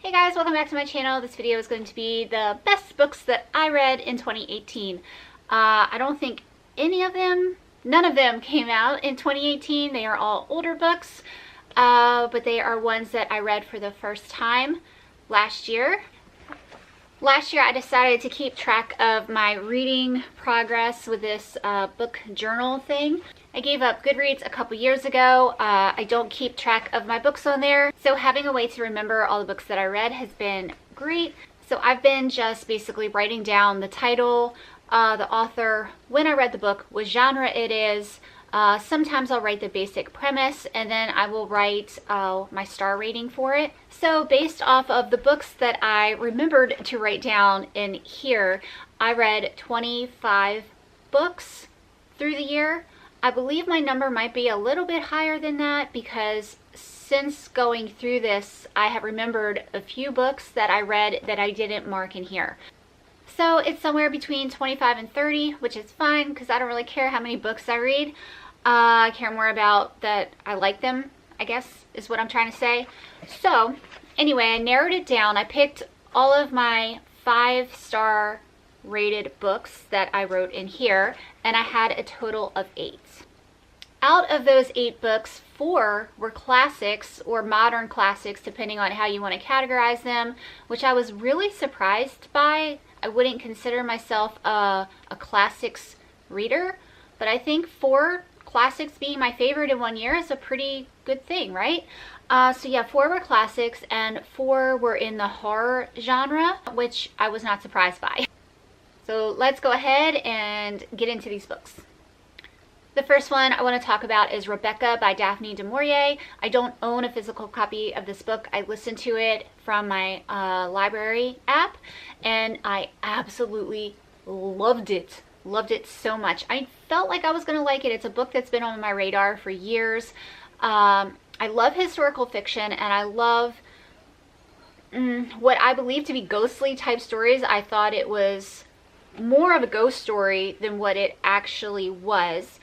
Hey guys, welcome back to my channel. This video is going to be the best books that I read in 2018. I don't think none of them came out in 2018. They are all older books, but they are ones that I read for the first time last year. Last year I decided to keep track of my reading progress with this book journal thing. I gave up Goodreads a couple years ago. I don't keep track of my books on there, so having a way to remember all the books that I read has been great. So I've been just basically writing down the title, the author, when I read the book, what genre it is. Sometimes I'll write the basic premise, and then I will write my star rating for it. So based off of the books that I remembered to write down in here, I read 25 books through the year. I believe my number might be a little bit higher than that because since going through this, I have remembered a few books that I read that I didn't mark in here. So it's somewhere between 25 and 30, which is fine because I don't really care how many books I read. I care more about that I like them, I guess is what I'm trying to say. So anyway, I narrowed it down. I picked all of my 5-star rated books that I wrote in here, and I had a total of 8. Out of those 8 books, 4 were classics or modern classics, depending on how you want to categorize them, which I was really surprised by. I wouldn't consider myself a classics reader, but I think 4 classics being my favorite in one year is a pretty good thing, right? So yeah, 4 were classics and 4 were in the horror genre, which I was not surprised by. So let's go ahead and get into these books. The first one I want to talk about is Rebecca by Daphne du Maurier. I don't own a physical copy of this book. I listened to it from my library app, and I absolutely loved it. Loved it so much. I felt like I was going to like it. It's a book that's been on my radar for years. I love historical fiction, and I love what I believe to be ghostly type stories. I thought it was more of a ghost story than what it actually was.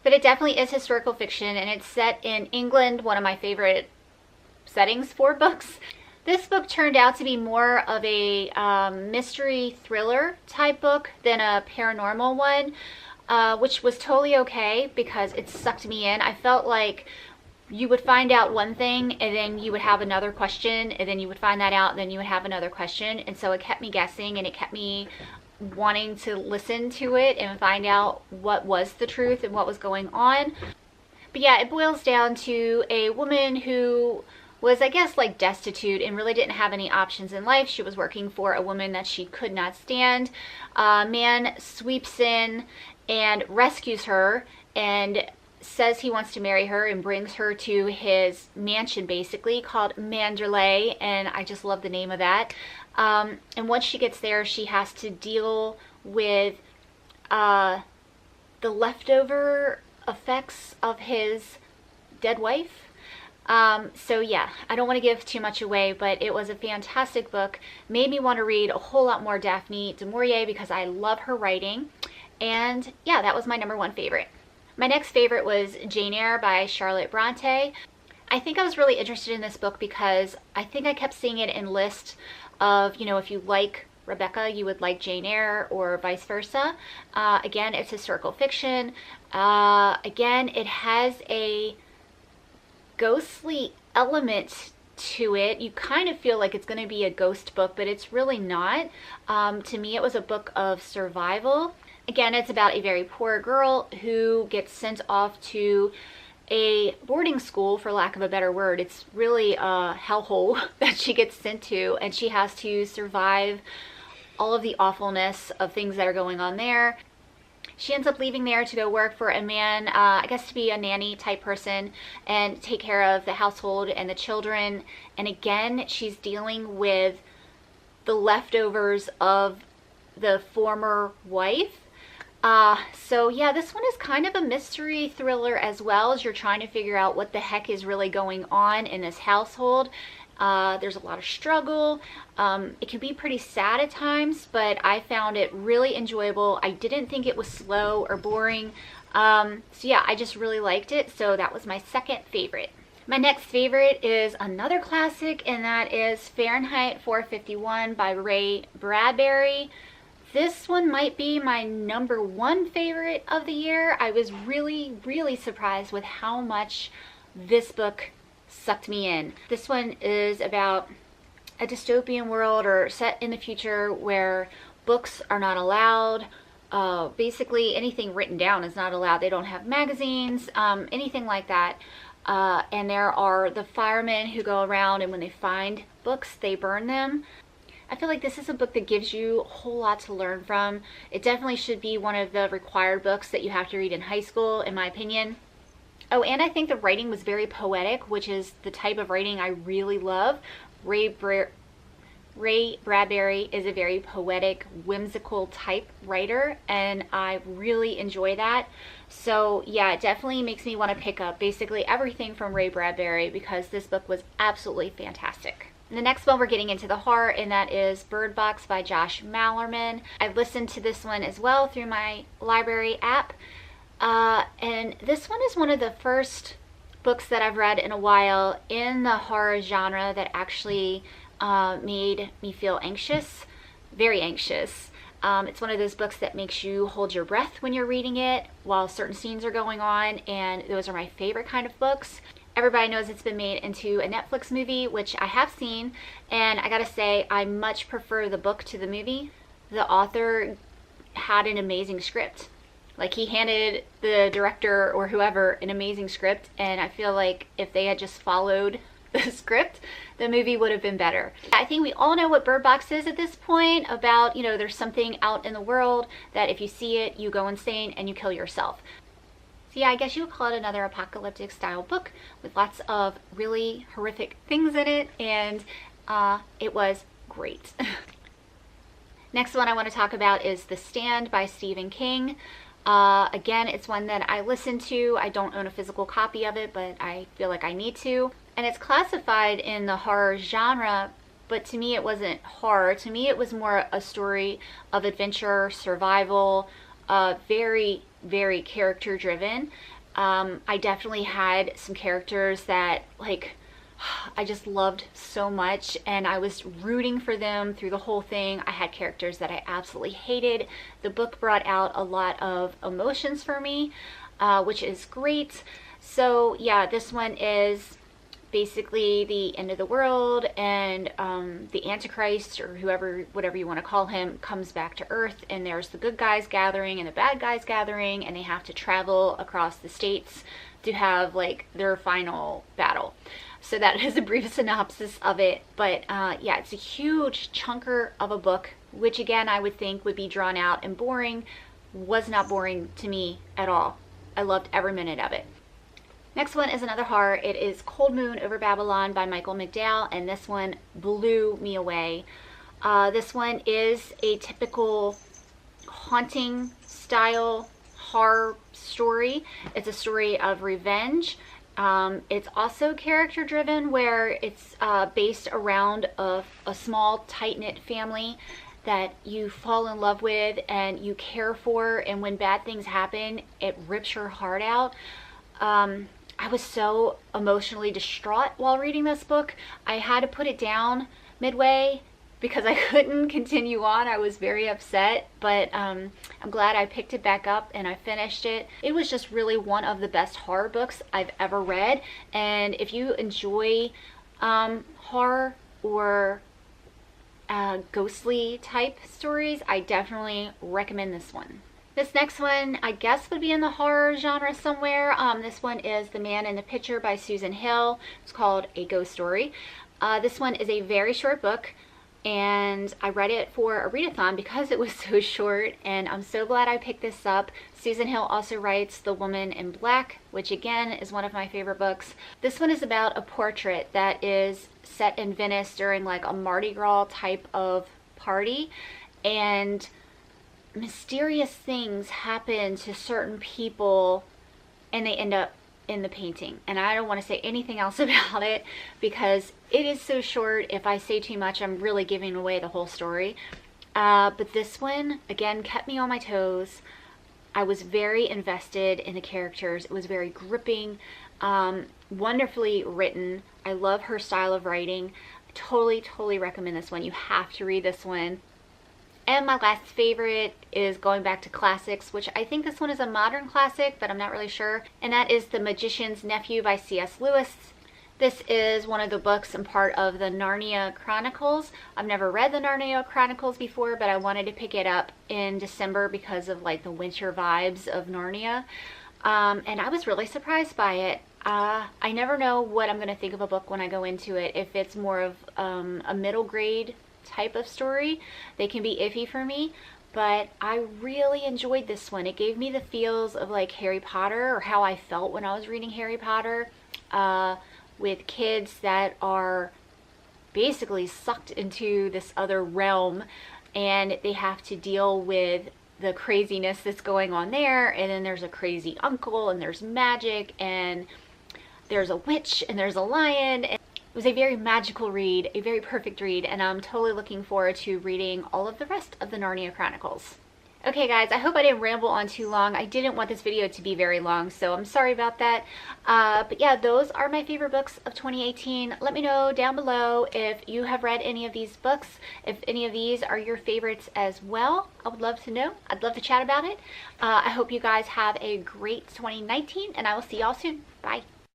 But it definitely is historical fiction, and it's set in England, one of my favorite settings for books. This book turned out to be more of a mystery thriller type book than a paranormal one, which was totally okay because it sucked me in. I felt like you would find out one thing and then you would have another question, and then you would find that out and then you would have another question, and so it kept me guessing and it kept me wanting to listen to it and find out what was the truth and what was going on. But yeah, it boils down to a woman who was, I guess, like destitute and really didn't have any options in life. She was working for a woman that she could not stand. A man sweeps in and rescues her and says he wants to marry her and brings her to his mansion, basically, called Manderley, and I just love the name of that. And once she gets there, she has to deal with the leftover effects of his dead wife. So yeah, I don't want to give too much away, but it was a fantastic book. Made me want to read a whole lot more Daphne du Maurier because I love her writing. And yeah, that was my number 1 favorite. My next favorite was Jane Eyre by Charlotte Bronte. I think I was really interested in this book because I think I kept seeing it in lists of, you know, if you like Rebecca, you would like Jane Eyre, or vice versa. Again, it's historical fiction. Again, it has a ghostly element to it. You kind of feel like it's going to be a ghost book, but it's really not. To me, it was a book of survival. Again, it's about a very poor girl who gets sent off to a boarding school, for lack of a better word. It's really a hellhole that she gets sent to, and she has to survive all of the awfulness of things that are going on there. She ends up leaving there to go work for a man, I guess to be a nanny type person, and take care of the household and the children. And again, she's dealing with the leftovers of the former wife. So yeah, this one is kind of a mystery thriller as well, as you're trying to figure out what the heck is really going on in this household. There's a lot of struggle. It can be pretty sad at times, but I found it really enjoyable. I didn't think it was slow or boring. So yeah, I just really liked it. So that was my second favorite. My next favorite is another classic, and that is Fahrenheit 451 by Ray Bradbury. This one might be my #1 favorite of the year. I was really, really surprised with how much this book sucked me in. This one is about a dystopian world, or set in the future, where books are not allowed. Basically anything written down is not allowed. They don't have magazines, anything like that. And there are the firemen who go around, and when they find books, they burn them. I feel like this is a book that gives you a whole lot to learn from. It definitely should be one of the required books that you have to read in high school, in my opinion. Oh, and I think the writing was very poetic, which is the type of writing I really love. Ray Bradbury is a very poetic, whimsical type writer, and I really enjoy that. So yeah, it definitely makes me want to pick up basically everything from Ray Bradbury, because this book was absolutely fantastic. The next one, we're getting into the horror, and that is Bird Box by Josh Malerman. I listened to this one as well through my library app. And this one is one of the first books that I've read in a while in the horror genre that actually made me feel anxious, very anxious. It's one of those books that makes you hold your breath when you're reading it while certain scenes are going on, and those are my favorite kind of books. Everybody knows it's been made into a Netflix movie, which I have seen, and I gotta say, I much prefer the book to the movie. The author had an amazing script. Like, he handed the director or whoever an amazing script, and I feel like if they had just followed the script, the movie would have been better. I think we all know what Bird Box is at this point, about, you know, there's something out in the world that if you see it, you go insane and you kill yourself. So yeah, I guess you would call it another apocalyptic style book with lots of really horrific things in it, and it was great. Next one I want to talk about is The Stand by Stephen King. Again, it's one that I listened to. I don't own a physical copy of it, but I feel like I need to. And it's classified in the horror genre, but to me it wasn't horror. To me it was more a story of adventure, survival, very, very character driven. I definitely had some characters that, like, I just loved so much, and I was rooting for them through the whole thing. I had characters that I absolutely hated. The book brought out a lot of emotions for me, which is great. So yeah, this one is basically the end of the world, and the Antichrist, or whatever you want to call him, comes back to Earth, and there's the good guys gathering and the bad guys gathering, and they have to travel across the states to have like their final battle. So that is a brief synopsis of it, but yeah, it's a huge chunker of a book, which again I would think would be drawn out and boring. Was not boring to me at all. I loved every minute of it. Next one is another horror. It is Cold Moon Over Babylon by Michael McDowell, and this one blew me away. This one is a typical haunting style horror story. It's a story of revenge. It's also character driven, where it's based around a small tight-knit family that you fall in love with and you care for, and when bad things happen, it rips your heart out. I was so emotionally distraught while reading this book. I had to put it down midway because I couldn't continue on. I was very upset, but I'm glad I picked it back up and I finished it. It was just really one of the best horror books I've ever read, and if you enjoy horror or ghostly type stories, I definitely recommend this one. This next one, I guess, would be in the horror genre somewhere. This one is The Man in the Picture by Susan Hill. It's called A Ghost Story. This one is a very short book, and I read it for a readathon because it was so short, and I'm so glad I picked this up. Susan Hill also writes The Woman in Black, which again is one of my favorite books. This one is about a portrait that is set in Venice during like a Mardi Gras type of party, and mysterious things happen to certain people and they end up in the painting. And I don't want to say anything else about it because it is so short. If I say too much, I'm really giving away the whole story. But this one, again, kept me on my toes. I was very invested in the characters. It was very gripping. Wonderfully written. I love her style of writing. Totally recommend this one. You have to read this one. And my last favorite is going back to classics, which I think this one is a modern classic, but I'm not really sure. And that is The Magician's Nephew by C.S. Lewis. This is one of the books and part of the Narnia Chronicles. I've never read the Narnia Chronicles before, but I wanted to pick it up in December because of like the winter vibes of Narnia. And I was really surprised by it. I never know what I'm going to think of a book when I go into it. If it's more of a middle grade type of story, they can be iffy for me, but I really enjoyed this one. It gave me the feels of like Harry Potter, or how I felt when I was reading Harry Potter, with kids that are basically sucked into this other realm, and they have to deal with the craziness that's going on there, and then there's a crazy uncle, and there's magic, and there's a witch, and there's a lion. It was a very magical read, a very perfect read, and I'm totally looking forward to reading all of the rest of the Narnia Chronicles. Okay guys, I hope I didn't ramble on too long. I didn't want this video to be very long, so I'm sorry about that. But yeah, those are my favorite books of 2018. Let me know down below if you have read any of these books, if any of these are your favorites as well. I would love to know. I'd love to chat about it. I hope you guys have a great 2019, and I will see y'all soon. Bye.